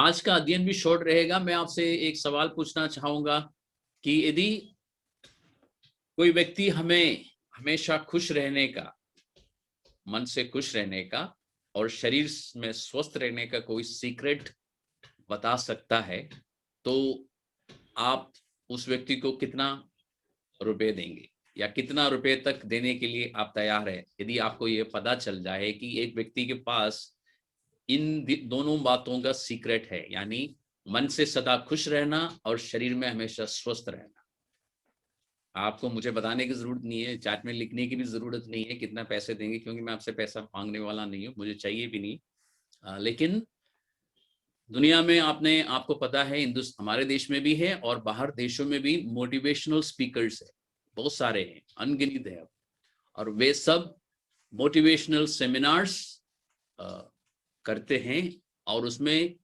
आज का अध्ययन भी शॉर्ट रहेगा। मैं आपसे एक सवाल पूछना चाहूंगा कि यदि कोई व्यक्ति हमें हमेशा खुश रहने का, मन से खुश रहने का और शरीर में स्वस्थ रहने का कोई सीक्रेट बता सकता है, तो आप उस व्यक्ति को कितना रुपए देंगे या कितना रुपए तक देने के लिए आप तैयार है? यदि आपको ये पता चल जाए कि एक व्यक्ति के पास इन दोनों बातों का सीक्रेट है, यानी मन से सदा खुश रहना और शरीर में हमेशा स्वस्थ रहना। आपको मुझे बताने की जरूरत नहीं है, चैट में लिखने की भी जरूरत नहीं है कितना पैसे देंगे, क्योंकि मैं आपसे पैसा मांगने वाला नहीं हूँ, मुझे चाहिए भी नहीं। लेकिन दुनिया में आपको पता है, हमारे देश में भी है और बाहर देशों में भी मोटिवेशनल स्पीकर्स है, बहुत सारे हैं, अनगिनत है। और वे सब मोटिवेशनल सेमिनार्स करते हैं और उसमें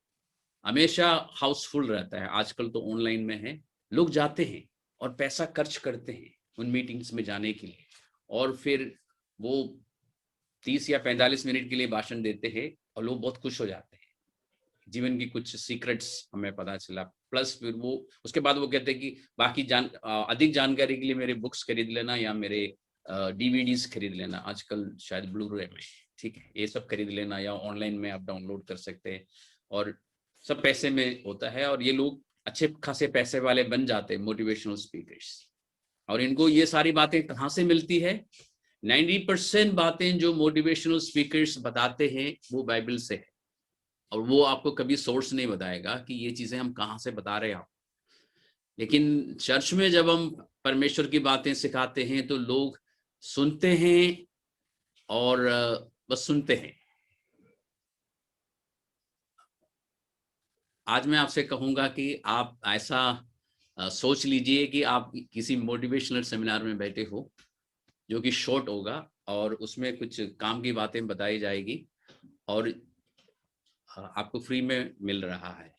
हमेशा हाउसफुल रहता है। आजकल तो ऑनलाइन में है, लोग जाते हैं और पैसा खर्च करते हैं उन मीटिंग्स में जाने के लिए, और फिर वो 30 या 45 मिनट के लिए भाषण देते हैं और लोग बहुत खुश हो जाते हैं। जीवन की कुछ सीक्रेट्स हमें पता चला, प्लस फिर वो उसके बाद वो कहते हैं कि बाकी अधिक जानकारी के लिए मेरे बुक्स खरीद लेना या मेरे डीवीडीज खरीद लेना, आजकल शायद ब्लू-रे में, ठीक है, ये सब खरीद लेना या ऑनलाइन में आप डाउनलोड कर सकते हैं और सब पैसे में होता है। और ये लोग अच्छे खासे पैसे वाले बन जाते हैं, मोटिवेशनल स्पीकर्स। और इनको ये सारी बातें कहाँ से मिलती है? 90% बातें जो मोटिवेशनल स्पीकर्स बताते हैं वो बाइबल से है, और वो आपको कभी सोर्स नहीं बताएगा कि ये चीजें हम कहाँ से बता रहे हैं। लेकिन चर्च में जब हम परमेश्वर की बातें सिखाते हैं तो लोग सुनते हैं और बस सुनते हैं। आज मैं आपसे कहूंगा कि आप ऐसा सोच लीजिए कि आप किसी मोटिवेशनल सेमिनार में बैठे हो जो कि शॉर्ट होगा और उसमें कुछ काम की बातें बताई जाएगी और आपको फ्री में मिल रहा है।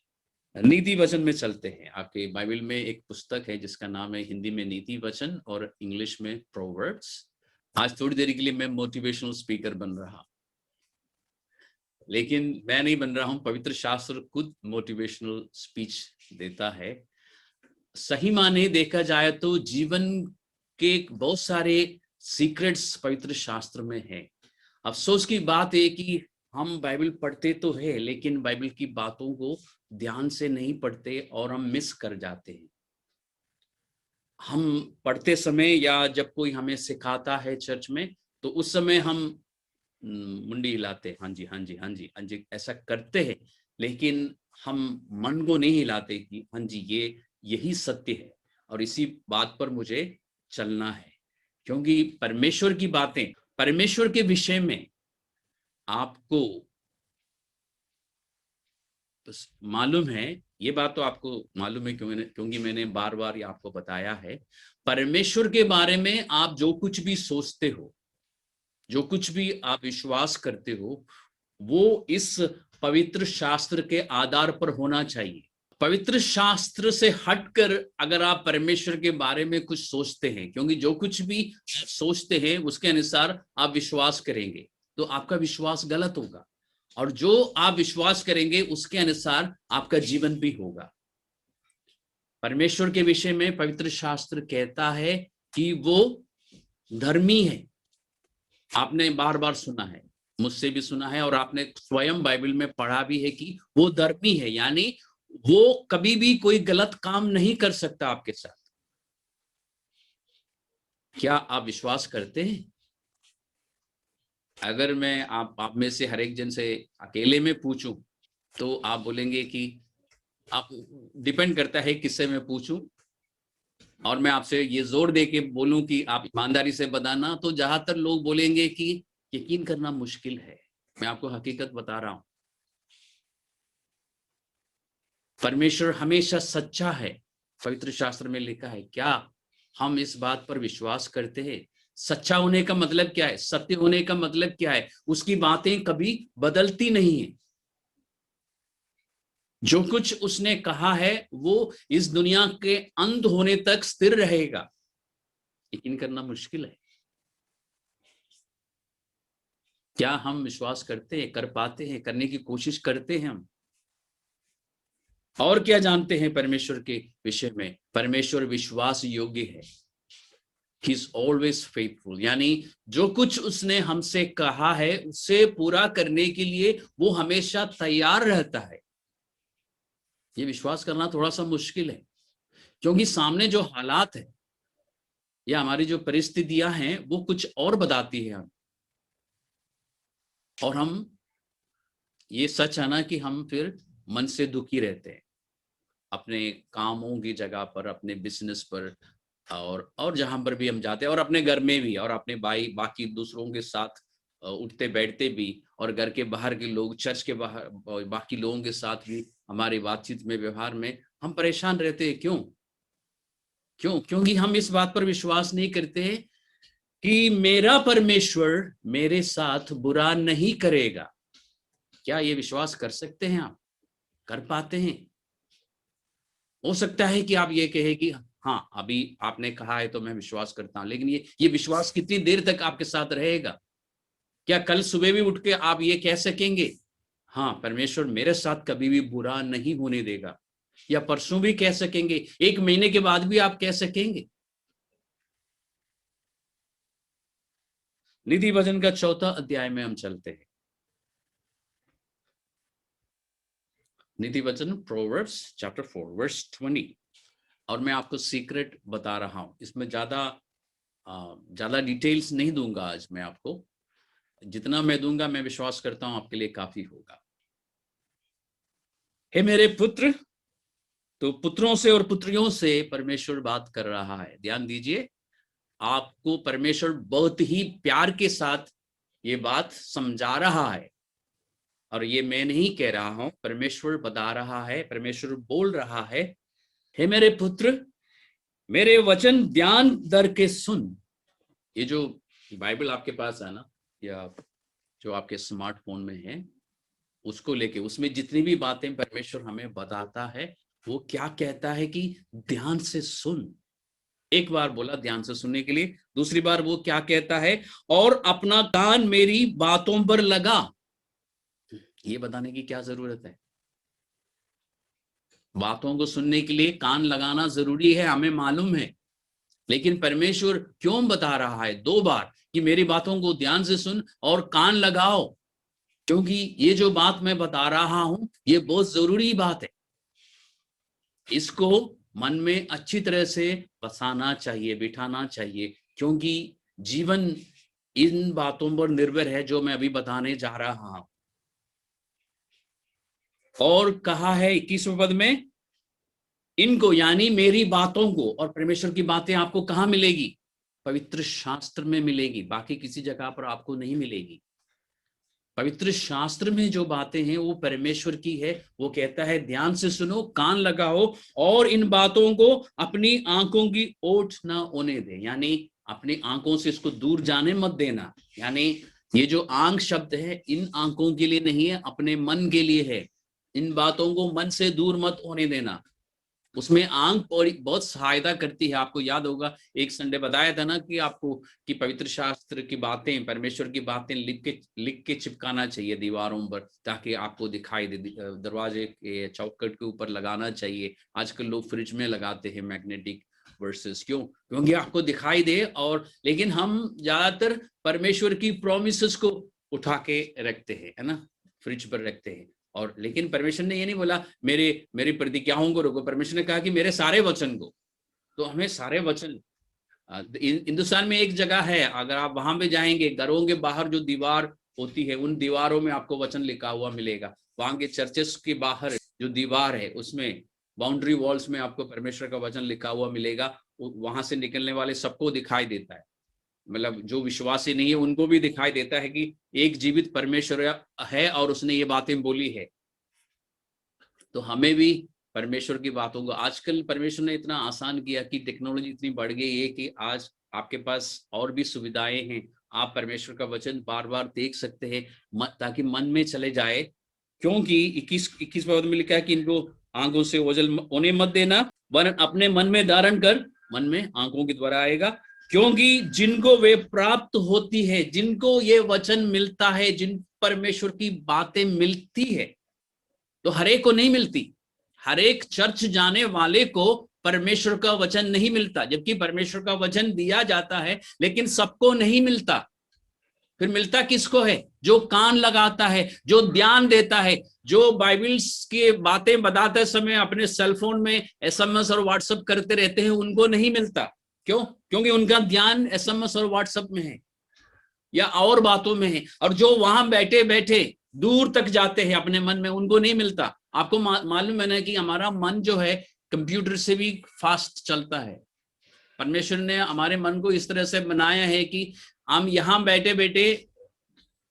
नीति वचन में चलते हैं। आपके बाइबल में एक पुस्तक है जिसका नाम है हिंदी में नीति वचन और इंग्लिश में प्रोवर्ब्स। आज थोड़ी देर के लिए मैं मोटिवेशनल स्पीकर बन रहा, लेकिन मैं नहीं बन रहा हूं, पवित्र शास्त्र खुद मोटिवेशनल स्पीच देता है। सही माने देखा जाए तो जीवन के बहुत सारे सीक्रेट्स पवित्र शास्त्र में है। अफसोस की बात है कि हम बाइबल पढ़ते तो है लेकिन बाइबल की बातों को ध्यान से नहीं पढ़ते और हम मिस कर जाते हैं। हम पढ़ते समय या जब कोई हमें सिखाता है चर्च में तो उस समय हम मुंडी हिलाते, हाँ जी हाँ जी हाँ जी हाँ जी, ऐसा करते हैं, लेकिन हम मन को नहीं हिलाते कि हाँ जी ये यही सत्य है और इसी बात पर मुझे चलना है। क्योंकि परमेश्वर की बातें, परमेश्वर के विषय में आपको तो मालूम है, ये बात तो आपको मालूम है क्योंकि मैंने बार बार ये आपको बताया है। परमेश्वर के बारे में आप जो कुछ भी सोचते हो, जो कुछ भी आप विश्वास करते हो, वो इस पवित्र शास्त्र के आधार पर होना चाहिए। पवित्र शास्त्र से हटकर अगर आप परमेश्वर के बारे में कुछ सोचते हैं, क्योंकि जो कुछ भी सोचते हैं उसके अनुसार आप विश्वास करेंगे, तो आपका विश्वास गलत होगा, और जो आप विश्वास करेंगे उसके अनुसार आपका जीवन भी होगा। परमेश्वर के विषय में पवित्र शास्त्र कहता है कि वो धर्मी है। आपने बार बार सुना है, मुझसे भी सुना है, और आपने स्वयं बाइबल में पढ़ा भी है कि वो धर्मी है, यानी वो कभी भी कोई गलत काम नहीं कर सकता आपके साथ। क्या आप विश्वास करते हैं? अगर मैं आप में से हर एक जन से अकेले में पूछूं तो आप बोलेंगे कि आप, डिपेंड करता है किससे मैं पूछूं, और मैं आपसे ये जोर दे के बोलूं कि आप ईमानदारी से बताना, तो ज्यादातर लोग बोलेंगे कि यकीन करना मुश्किल है। मैं आपको हकीकत बता रहा हूं, परमेश्वर हमेशा सच्चा है। पवित्र शास्त्र में लिखा है। क्या हम इस बात पर विश्वास करते हैं? सच्चा होने का मतलब क्या है? सत्य होने का मतलब क्या है? उसकी बातें कभी बदलती नहीं है। जो कुछ उसने कहा है वो इस दुनिया के अंत होने तक स्थिर रहेगा। यकीन करना मुश्किल है। क्या हम विश्वास करते हैं, कर पाते हैं, करने की कोशिश करते हैं हम? और क्या जानते हैं परमेश्वर के विषय में? परमेश्वर विश्वास योग्य है। He is always faithful, यानी जो कुछ उसने हमसे कहा है उसे पूरा करने के लिए वो हमेशा तैयार रहता है। ये विश्वास करना थोड़ा सा मुश्किल है, क्योंकि सामने जो हालात है या हमारी जो परिस्थितियां हैं वो कुछ और बताती है हम, और हम, ये सच है ना कि हम फिर मन से दुखी रहते हैं अपने कामों की जगह पर, अपने बिजनेस पर, और जहां पर भी हम जाते हैं, और अपने घर में भी, और अपने भाई बाकी दूसरों के साथ उठते बैठते भी, और घर के बाहर के लोग, चर्च के बाहर बाकी लोगों के साथ भी हमारी बातचीत में, व्यवहार में हम परेशान रहते हैं। क्यों? क्योंकि हम इस बात पर विश्वास नहीं करते कि मेरा परमेश्वर मेरे साथ बुरा नहीं करेगा। क्या ये विश्वास कर सकते हैं आप? कर पाते हैं? हो सकता है कि आप ये कहे कि हाँ, अभी आपने कहा है तो मैं विश्वास करता हूं, लेकिन ये विश्वास कितनी देर तक आपके साथ रहेगा? क्या कल सुबह भी उठ के आप ये कह सकेंगे, हाँ, परमेश्वर मेरे साथ कभी भी बुरा नहीं होने देगा? या परसों भी कह सकेंगे? एक महीने के बाद भी आप कह सकेंगे? नीति वचन का 4 अध्याय में हम चलते हैं। नीति वचन, प्रोवर्ब्स चैप्टर 4 वर्स 20। और मैं आपको सीक्रेट बता रहा हूं, इसमें ज्यादा डिटेल्स नहीं दूंगा आज मैं आपको। जितना मैं दूंगा, मैं विश्वास करता हूं आपके लिए काफी होगा। हे मेरे पुत्र, तो पुत्रों से और पुत्रियों से परमेश्वर बात कर रहा है। ध्यान दीजिए, आपको परमेश्वर बहुत ही प्यार के साथ ये बात समझा रहा है, और ये मैं नहीं कह रहा हूं, परमेश्वर बता रहा है, परमेश्वर बोल रहा है, हे मेरे पुत्र, मेरे वचन ध्यान धर के सुन। ये जो बाइबल आपके पास है ना, या जो आपके स्मार्टफोन में है, उसको लेके, उसमें जितनी भी बातें परमेश्वर हमें बताता है, वो क्या कहता है कि ध्यान से सुन। एक बार बोला ध्यान से सुनने के लिए, दूसरी बार वो क्या कहता है, और अपना कान मेरी बातों पर लगा। ये बताने की क्या जरूरत है? बातों को सुनने के लिए कान लगाना जरूरी है, हमें मालूम है, लेकिन परमेश्वर क्यों बता रहा है 2 बार कि मेरी बातों को ध्यान से सुन और कान लगाओ? क्योंकि ये जो बात मैं बता रहा हूं, ये बहुत जरूरी बात है। इसको मन में अच्छी तरह से बसाना चाहिए, बिठाना चाहिए, क्योंकि जीवन इन बातों पर निर्भर है जो मैं अभी बताने जा रहा हूं। और कहा है 21वें पद में, इनको यानी मेरी बातों को, और परमेश्वर की बातें आपको कहां मिलेगी? पवित्र शास्त्र में मिलेगी, बाकी किसी जगह पर आपको नहीं मिलेगी। पवित्र शास्त्र में जो बातें हैं वो परमेश्वर की है। वो कहता है ध्यान से सुनो, कान लगाओ, और इन बातों को अपनी आंखों की ओट ना होने दे, यानी अपनी आंखों से इसको दूर जाने मत देना। यानी ये जो आंख शब्द है, इन आंखों के लिए नहीं है, अपने मन के लिए है। इन बातों को मन से दूर मत होने देना। उसमें आंख बहुत सहायता करती है। आपको याद होगा, एक संडे बताया था ना कि आपको कि पवित्र शास्त्र की बातें, परमेश्वर की बातें लिख के चिपकाना चाहिए दीवारों पर, ताकि आपको दिखाई दे। दरवाजे के चौखट के ऊपर लगाना चाहिए। आजकल लोग फ्रिज में लगाते हैं मैग्नेटिक वर्सेस, क्योंकि आपको दिखाई दे। और लेकिन हम ज्यादातर परमेश्वर की प्रोमिसेस को उठा के रखते हैं, है ना, फ्रिज पर रखते हैं। और लेकिन परमेश्वर ने ये नहीं बोला मेरी प्रतिज्ञाओं को रोको, परमेश्वर ने कहा कि मेरे सारे वचन को। तो हमें सारे वचन, हिंदुस्तान में एक जगह है, अगर आप वहां पे जाएंगे, घरों के बाहर जो दीवार होती है, उन दीवारों में आपको वचन लिखा हुआ मिलेगा। वहां के चर्चेस के बाहर जो दीवार है, उसमें बाउंड्री वॉल्स में आपको परमेश्वर का वचन लिखा हुआ मिलेगा। वहां से निकलने वाले सबको दिखाई देता है, मतलब जो विश्वासी नहीं है उनको भी दिखाई देता है कि एक जीवित परमेश्वर है और उसने ये बातें बोली है। तो हमें भी परमेश्वर की बातों को, आजकल परमेश्वर ने इतना आसान किया कि टेक्नोलॉजी इतनी बढ़ गई है कि आज आपके पास और भी सुविधाएं हैं। आप परमेश्वर का वचन बार बार देख सकते हैं, ताकि मन में चले जाए। क्योंकि 21 पद में लिखा है कि इनको आंखों से ओझल होने मत देना, वरन अपने मन में धारण कर, मन में आंखों के द्वारा आएगा। क्योंकि जिनको वे प्राप्त होती है, जिनको ये वचन मिलता है, जिन परमेश्वर की बातें मिलती है, तो हरेक को नहीं मिलती। हर एक चर्च जाने वाले को परमेश्वर का वचन नहीं मिलता, जबकि परमेश्वर का वचन दिया जाता है लेकिन सबको नहीं मिलता। फिर मिलता किसको है? जो कान लगाता है, जो ध्यान देता है, जो बाइबल की बातें बताते समय अपने सेलफोन में एसएमएस और व्हाट्सएप करते रहते हैं, उनको नहीं मिलता। क्यों? क्योंकि उनका ध्यान एसएमएस और व्हाट्सएप में है या और बातों में है। और जो वहां बैठे बैठे दूर तक जाते हैं अपने मन में, उनको नहीं मिलता। आपको मालूम है ना कि हमारा मन जो है कंप्यूटर से भी फास्ट चलता है। परमेश्वर ने हमारे मन को इस तरह से बनाया है कि हम यहां बैठे बैठे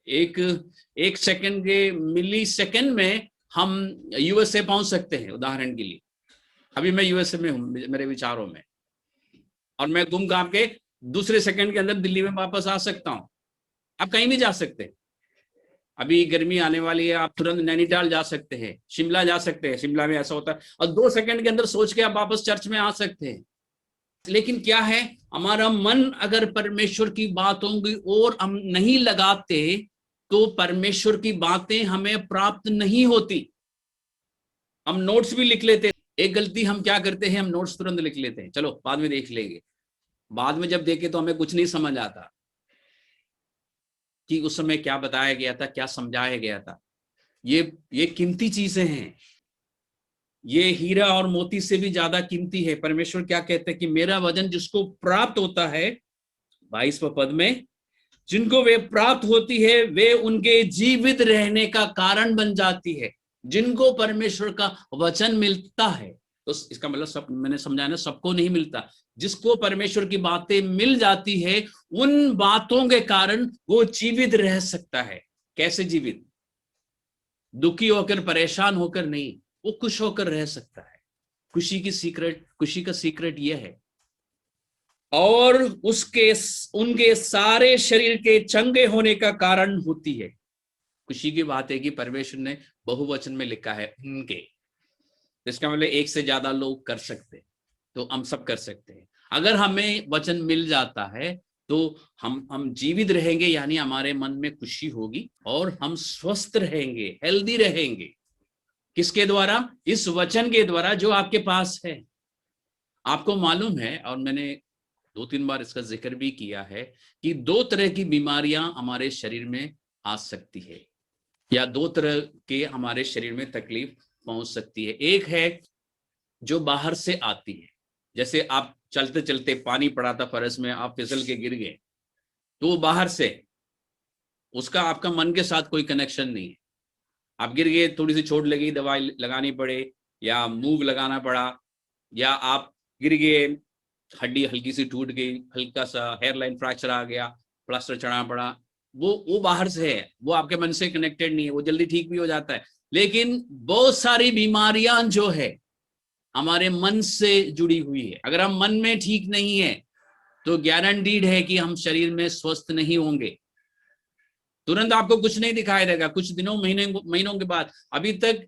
एक सेकंड के मिली सेकंड में हम यूएसए पहुंच सकते हैं। उदाहरण के लिए अभी मैं यूएसए में हूं मेरे विचारों में, और मैं घूम घाम के दूसरे सेकंड के अंदर दिल्ली में वापस आ सकता हूं। आप कहीं भी जा सकते हैं। अभी गर्मी आने वाली है, आप तुरंत नैनीताल जा सकते हैं, शिमला जा सकते हैं। शिमला में ऐसा होता है, और 2 सेकंड के अंदर सोच के आप वापस चर्च में आ सकते हैं। लेकिन क्या है, हमारा मन अगर परमेश्वर की बातों की ओर हम नहीं लगाते तो परमेश्वर की बातें हमें प्राप्त नहीं होती। हम नोट्स भी लिख लेते हैं। एक गलती हम क्या करते हैं, हम नोट्स तुरंत लिख लेते हैं, चलो बाद में देख लेंगे। बाद में जब देखे तो हमें कुछ नहीं समझ आता कि उस समय क्या बताया गया था, क्या समझाया गया था। ये कीमती चीजें हैं। ये हीरा और मोती से भी ज्यादा कीमती है। परमेश्वर क्या कहते हैं कि मेरा वचन जिसको प्राप्त होता है, 22वें पद में, जिनको वे प्राप्त होती है वे उनके जीवित रहने का कारण बन जाती है। जिनको परमेश्वर का वचन मिलता है, तो इसका मतलब सब, मैंने समझाया ना, सबको नहीं मिलता। जिसको परमेश्वर की बातें मिल जाती है, उन बातों के कारण वो जीवित रह सकता है। कैसे जीवित? दुखी होकर, परेशान होकर नहीं, वो खुश होकर रह सकता है। खुशी का सीक्रेट यह है। और उनके सारे शरीर के चंगे होने का कारण होती है। खुशी की बात है कि परमेश्वर ने बहुवचन में लिखा है उनके, इसका मतलब एक से ज्यादा लोग कर सकते, तो हम सब कर सकते हैं। अगर हमें वचन मिल जाता है तो हम जीवित रहेंगे, यानी हमारे मन में खुशी होगी और हम स्वस्थ रहेंगे, हेल्दी रहेंगे। किसके द्वारा? इस वचन के द्वारा जो आपके पास है। आपको मालूम है, और मैंने 2-3 बार इसका जिक्र भी किया है, कि 2 तरह की बीमारियां हमारे शरीर में आ सकती है, या 2 तरह के हमारे शरीर में तकलीफ पहुंच सकती है। एक है जो बाहर से आती है, जैसे आप चलते चलते पानी पड़ा था फर्श में, आप फिसल के गिर गए, तो वो बाहर से, उसका आपका मन के साथ कोई कनेक्शन नहीं है। आप गिर गए, थोड़ी सी चोट लगी, दवाई लगानी पड़े, या मूव लगाना पड़ा, या आप गिर गए, हड्डी हल्की सी टूट गई, हल्का सा हेयरलाइन फ्रैक्चर आ गया, प्लास्टर चढ़ाना पड़ा, वो बाहर से है, वो आपके मन से कनेक्टेड नहीं है, वो जल्दी ठीक भी हो जाता है। लेकिन बहुत सारी बीमारियां जो है हमारे मन से जुड़ी हुई है। अगर हम मन में ठीक नहीं है तो गारंटीड है कि हम शरीर में स्वस्थ नहीं होंगे। तुरंत आपको कुछ नहीं दिखाई देगा, कुछ दिनों महीनों के बाद। अभी तक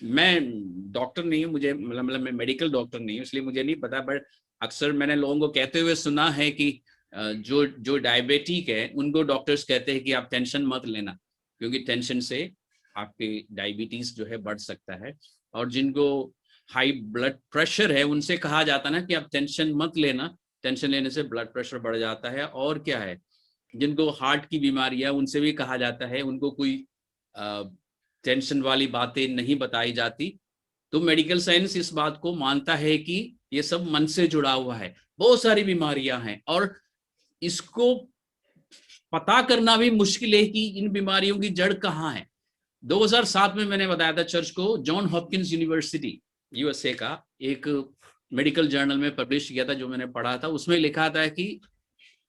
मैं डॉक्टर नहीं हूँ, मुझे मतलब मैं मेडिकल डॉक्टर नहीं हूँ, इसलिए मुझे नहीं पता, बट अक्सर मैंने लोगों को कहते हुए सुना है कि जो डायबिटिक है उनको डॉक्टर्स कहते हैं कि आप टेंशन मत लेना, क्योंकि टेंशन से आपकी डायबिटीज जो है बढ़ सकता है। और जिनको हाई ब्लड प्रेशर है उनसे कहा जाता है ना कि आप टेंशन मत लेना, टेंशन लेने से ब्लड प्रेशर बढ़ जाता है। और क्या है, जिनको हार्ट की बीमारी है उनसे भी कहा जाता है उनको कोई टेंशन वाली बातें नहीं बताई जाती। तो मेडिकल साइंस इस बात को मानता है कि ये सब मन से जुड़ा हुआ है। बहुत सारी बीमारियां हैं और इसको पता करना भी मुश्किल है कि इन बीमारियों की जड़ कहाँ है। 2007 में मैंने बताया था चर्च को, जॉन हॉपकिंस यूनिवर्सिटी यूएसए का एक मेडिकल जर्नल में पब्लिश किया था, जो मैंने पढ़ा था। उसमें लिखा था कि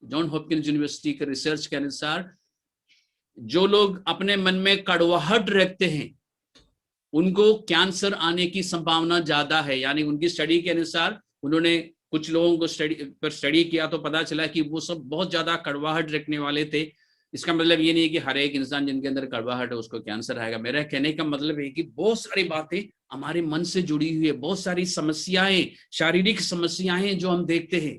जॉन हॉपकिंस यूनिवर्सिटी के रिसर्च के अनुसार जो लोग अपने मन में कड़वाहट रखते हैं उनको कैंसर आने की संभावना ज्यादा है। यानी उनकी स्टडी के अनुसार, उन्होंने कुछ लोगों को स्टडी किया तो पता चला कि वो सब बहुत ज्यादा कड़वाहट रखने वाले थे। इसका मतलब ये नहीं है कि हर एक इंसान जिनके अंदर कड़वाहट है उसको कैंसर आएगा। मेरा कहने का मतलब है कि बहुत सारी बातें हमारे मन से जुड़ी हुई है, बहुत सारी समस्याएं, शारीरिक समस्याएं जो हम देखते हैं।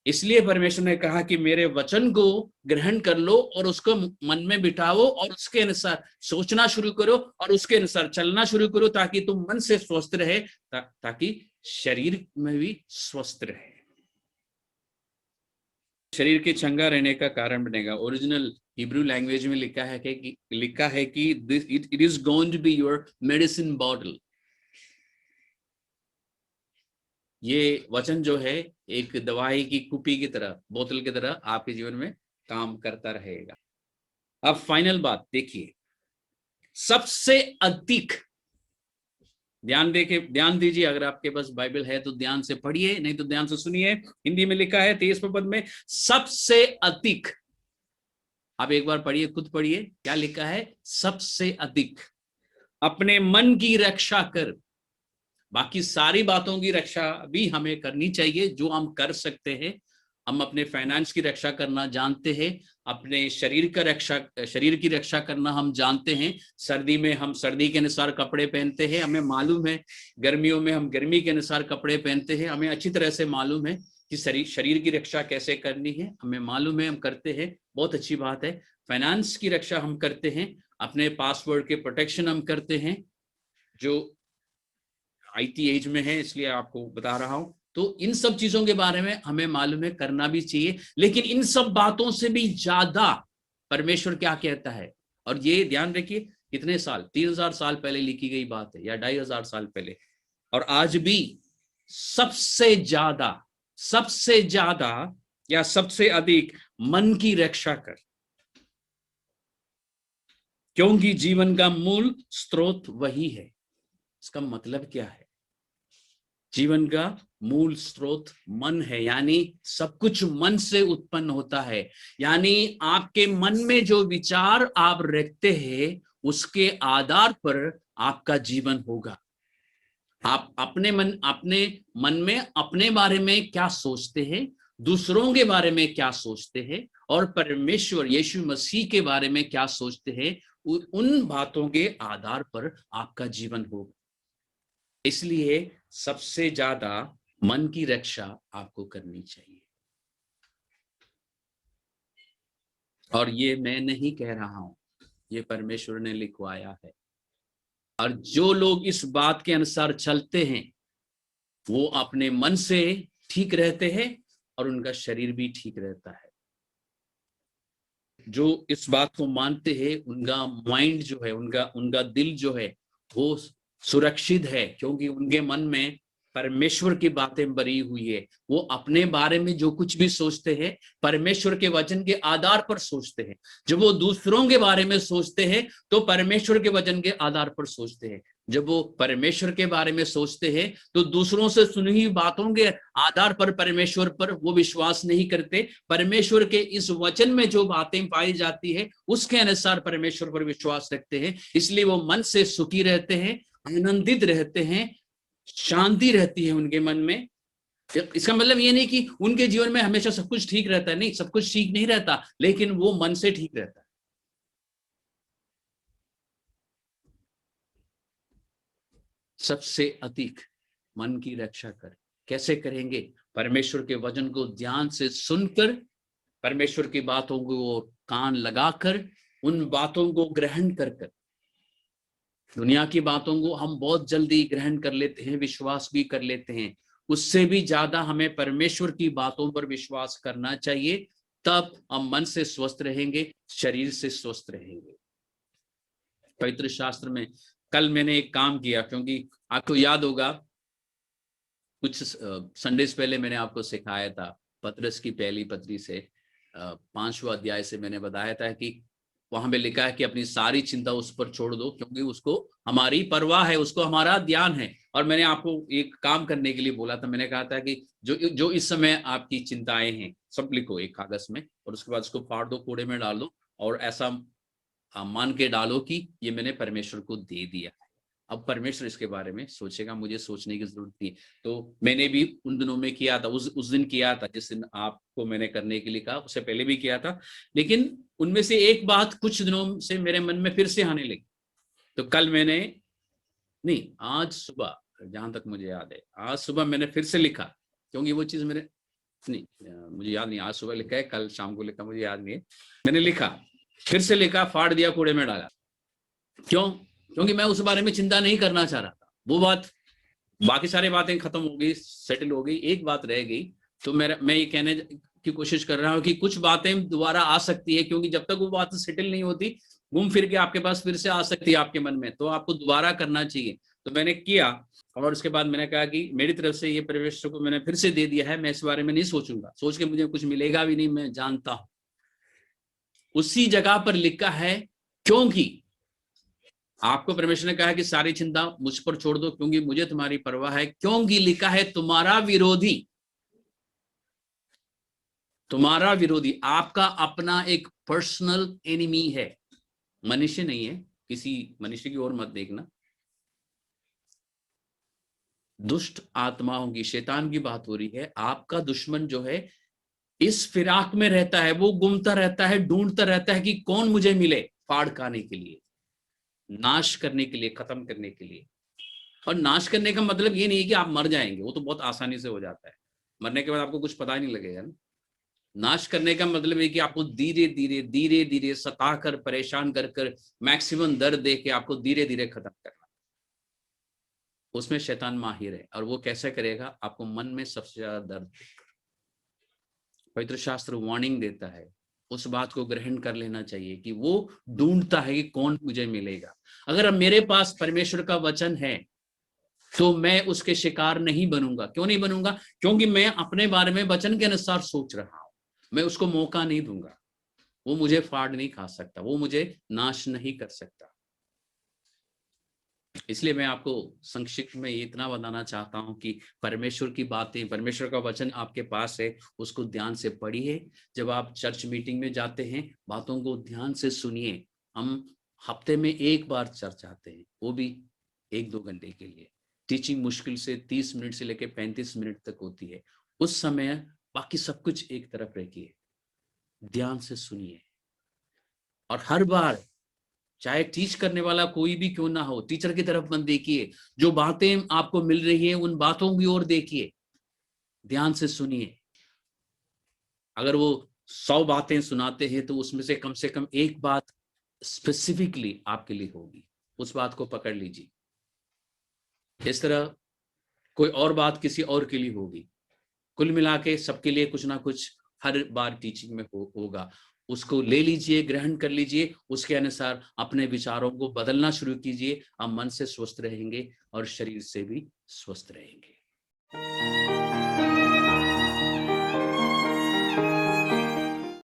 इसलिए परमेश्वर ने कहा कि मेरे वचन को ग्रहण कर लो और उसको मन में बिठाओ और उसके अनुसार सोचना शुरू करो और उसके अनुसार चलना शुरू करो, ताकि तुम मन से स्वस्थ रहे, ताकि शरीर में भी स्वस्थ रहे, शरीर के चंगा रहने का कारण बनेगा। ओरिजिनल हिब्रू लैंग्वेज में लिखा है कि it is going to be your medicine bottle. ये वचन जो है एक दवाई की कुपी की तरह, बोतल की तरह आपके जीवन में काम करता रहेगा। अब फाइनल बात देखिए, सबसे अधिक ध्यान दीजिए, अगर आपके पास बाइबल है तो ध्यान से पढ़िए, नहीं तो ध्यान से सुनिए। हिंदी में लिखा है 23वें पद में, सबसे अधिक। आप एक बार पढ़िए, खुद पढ़िए, क्या लिखा है? सबसे अधिक अपने मन की रक्षा कर। बाकी सारी बातों की रक्षा भी हमें करनी चाहिए जो हम कर सकते हैं। हम अपने फाइनेंस की रक्षा करना जानते हैं, अपने शरीर की रक्षा करना हम जानते हैं। सर्दी में हम सर्दी के अनुसार कपड़े पहनते हैं, हमें मालूम है। गर्मियों में हम गर्मी के अनुसार कपड़े पहनते हैं, हमें अच्छी तरह से मालूम है कि शरीर की रक्षा कैसे करनी है, हमें मालूम है, हम करते हैं, बहुत अच्छी बात है। फाइनेंस की रक्षा हम करते हैं, अपने पासवर्ड के प्रोटेक्शन हम करते हैं, जो आईटी एज में है इसलिए आपको बता रहा हूं। तो इन सब चीजों के बारे में हमें मालूम है, करना भी चाहिए। लेकिन इन सब बातों से भी ज्यादा परमेश्वर क्या कहता है, और ये ध्यान रखिए, कितने साल, 3000 साल पहले लिखी गई बात है या 2500 साल पहले, और आज भी सबसे ज्यादा या सबसे अधिक मन की रक्षा कर, क्योंकि जीवन का मूल स्रोत वही है। इसका मतलब क्या है? जीवन का मूल स्रोत मन है, यानी सब कुछ मन से उत्पन्न होता है। यानी आपके मन में जो विचार आप रखते हैं उसके आधार पर आपका जीवन होगा। आप अपने मन में अपने बारे में क्या सोचते हैं, दूसरों के बारे में क्या सोचते हैं, और परमेश्वर यीशु मसीह के बारे में क्या सोचते हैं, उन बातों के आधार पर आपका जीवन होगा। इसलिए सबसे ज्यादा मन की रक्षा आपको करनी चाहिए। और ये मैं नहीं कह रहा हूं, ये परमेश्वर ने लिखवाया है। और जो लोग इस बात के अनुसार चलते हैं वो अपने मन से ठीक रहते हैं और उनका शरीर भी ठीक रहता है। जो इस बात को मानते हैं उनका माइंड जो है, उनका दिल जो है वो सुरक्षित है, क्योंकि उनके मन में परमेश्वर की बातें भरी हुई है। वो अपने बारे में जो कुछ भी सोचते हैं परमेश्वर के वचन के आधार पर सोचते हैं। जब वो दूसरों के बारे में सोचते हैं तो परमेश्वर के वचन के आधार पर सोचते हैं। जब वो परमेश्वर के बारे में सोचते हैं तो दूसरों से सुनी हुई बातों के आधार पर परमेश्वर पर वो विश्वास नहीं करते। परमेश्वर के इस वचन में जो बातें पाई जाती है उसके अनुसार परमेश्वर पर विश्वास रखते हैं। इसलिए वो मन से सुखी रहते हैं, आनंदित रहते हैं, शांति रहती है उनके मन में। इसका मतलब ये नहीं कि उनके जीवन में हमेशा सब कुछ ठीक रहता है, नहीं, सब कुछ ठीक नहीं रहता, लेकिन वो मन से ठीक रहता है। सबसे अधिक मन की रक्षा कर कैसे करेंगे? परमेश्वर के वचन को ध्यान से सुनकर, परमेश्वर की बातों को कान लगाकर, उन बातों को ग्रहण कर कर। दुनिया की बातों को हम बहुत जल्दी ग्रहण कर लेते हैं, विश्वास भी कर लेते हैं। उससे भी ज्यादा हमें परमेश्वर की बातों पर विश्वास करना चाहिए, तब हम मन से स्वस्थ रहेंगे, शरीर से स्वस्थ रहेंगे। पवित्र शास्त्र में कल मैंने एक काम किया, क्योंकि आपको याद होगा कुछ संडेज पहले मैंने आपको सिखाया था, पतरस की पहली पत्री से 5वां अध्याय से मैंने बताया था कि वहां पे लिखा है कि अपनी सारी चिंता उस पर छोड़ दो, क्योंकि उसको हमारी परवाह है, उसको हमारा ध्यान है। और मैंने आपको एक काम करने के लिए बोला था, मैंने कहा था कि जो इस समय आपकी चिंताएं हैं सब लिखो एक कागज में, और उसके बाद उसको फाड़ दो, कूड़े में डाल दो, और ऐसा मान के डालो कि ये मैंने परमेश्वर को दे दिया है। अब परमेश्वर इसके बारे में सोचेगा, मुझे सोचने की जरूरत नहीं। तो मैंने भी उन दिनों में किया था, उस दिन किया था जिस दिन आपको मैंने करने के लिए कहा, उससे पहले भी किया था। लेकिन उनमें से एक बात कुछ दिनों से मेरे मन में फिर से आने लगी। तो कल मैंने, नहीं, आज सुबह, जहां तक मुझे याद है आज सुबह मैंने फिर से लिखा, क्योंकि वो चीज मेरे नहीं, मुझे याद नहीं, आज सुबह लिखा है, कल शाम को लिखा, मुझे याद नहीं है। मैंने लिखा, फिर से लिखा, फाड़ दिया, कूड़े में डाला। क्यों? क्योंकि मैं उस बारे में चिंता नहीं करना चाह रहा था। वो बात, बाकी सारी बातें खत्म हो गई, सेटल हो गई, एक बात रह गई। तो मैं ये कहने की कोशिश कर रहा हूँ कि कुछ बातें दोबारा आ सकती है, क्योंकि जब तक वो बात सेटल नहीं होती, घूम फिर के आपके पास फिर से आ सकती है आपके मन में, तो आपको दोबारा करना चाहिए। तो मैंने किया, और उसके बाद मैंने कहा कि मेरी तरफ से ये परमेश्वर को मैंने फिर से दे दिया है, मैं इस बारे में नहीं सोचूंगा, सोच के मुझे कुछ मिलेगा भी नहीं, मैं जानता हूं। उसी जगह पर लिखा है, क्योंकि आपको परमेश्वर ने कहा कि सारी चिंता मुझ पर छोड़ दो, क्योंकि मुझे तुम्हारी परवाह है। क्योंकि लिखा है, तुम्हारा विरोधी, तुम्हारा विरोधी आपका अपना एक पर्सनल एनिमी है, मनुष्य नहीं है, किसी मनुष्य की ओर मत देखना। दुष्ट आत्माओं की, शैतान की बात हो रही है। आपका दुश्मन जो है इस फिराक में रहता है, वो घूमता रहता है, ढूंढता रहता है कि कौन मुझे मिले फाड़ खाने के लिए, नाश करने के लिए, खत्म करने के लिए। और नाश करने का मतलब ये नहीं है कि आप मर जाएंगे, वो तो बहुत आसानी से हो जाता है, मरने के बाद आपको कुछ पता ही नहीं लगेगा ना। नाश करने का मतलब है कि आपको धीरे धीरे धीरे धीरे सता कर, परेशान कर कर, मैक्सिमम दर्द दे के आपको धीरे धीरे खत्म करना। उसमें शैतान माहिर है। और वो कैसे करेगा? आपको मन में सबसे ज्यादा दर्द। पवित्र शास्त्र वार्निंग देता है, उस बात को ग्रहण कर लेना चाहिए कि वो ढूंढता है कि कौन मुझे मिलेगा। अगर अब मेरे पास परमेश्वर का वचन है तो मैं उसके शिकार नहीं बनूंगा। क्यों नहीं बनूंगा? क्योंकि मैं अपने बारे में वचन के अनुसार सोच रहा हूं। मैं उसको मौका नहीं दूंगा। वो मुझे फाड़ नहीं खा सकता, वो मुझे नाश नहीं कर सकता। इसलिए मैं आपको संक्षिप्त में इतना बताना चाहता हूं कि परमेश्वर की बातें, परमेश्वर का वचन आपके पास है, उसको ध्यान से पढ़िए। जब आप चर्च मीटिंग में जाते हैं, बातों को ध्यान से सुनिए। हम हफ्ते में एक बार चर्च आते हैं, वो भी 1-2 घंटे के लिए। टीचिंग मुश्किल से 30 मिनट से लेकर 35 मिनट तक होती है। उस समय बाकी सब कुछ एक तरफ रखिए, ध्यान से सुनिए। और हर बार, चाहे टीच करने वाला कोई भी क्यों ना हो, टीचर की तरफ मत देखिए। जो बातें आपको मिल रही है, उन बातों की ओर देखिए, ध्यान से सुनिए। अगर वो 100 बातें सुनाते हैं तो उसमें से कम एक बात स्पेसिफिकली आपके लिए होगी, उस बात को पकड़ लीजिए। इस तरह कोई और बात किसी और के लिए होगी। कुल मिला के सबके लिए कुछ ना कुछ हर बार टीचिंग में होगा। उसको ले लीजिए, ग्रहण कर लीजिए, उसके अनुसार अपने विचारों को बदलना शुरू कीजिए। आप मन से स्वस्थ रहेंगे और शरीर से भी स्वस्थ रहेंगे।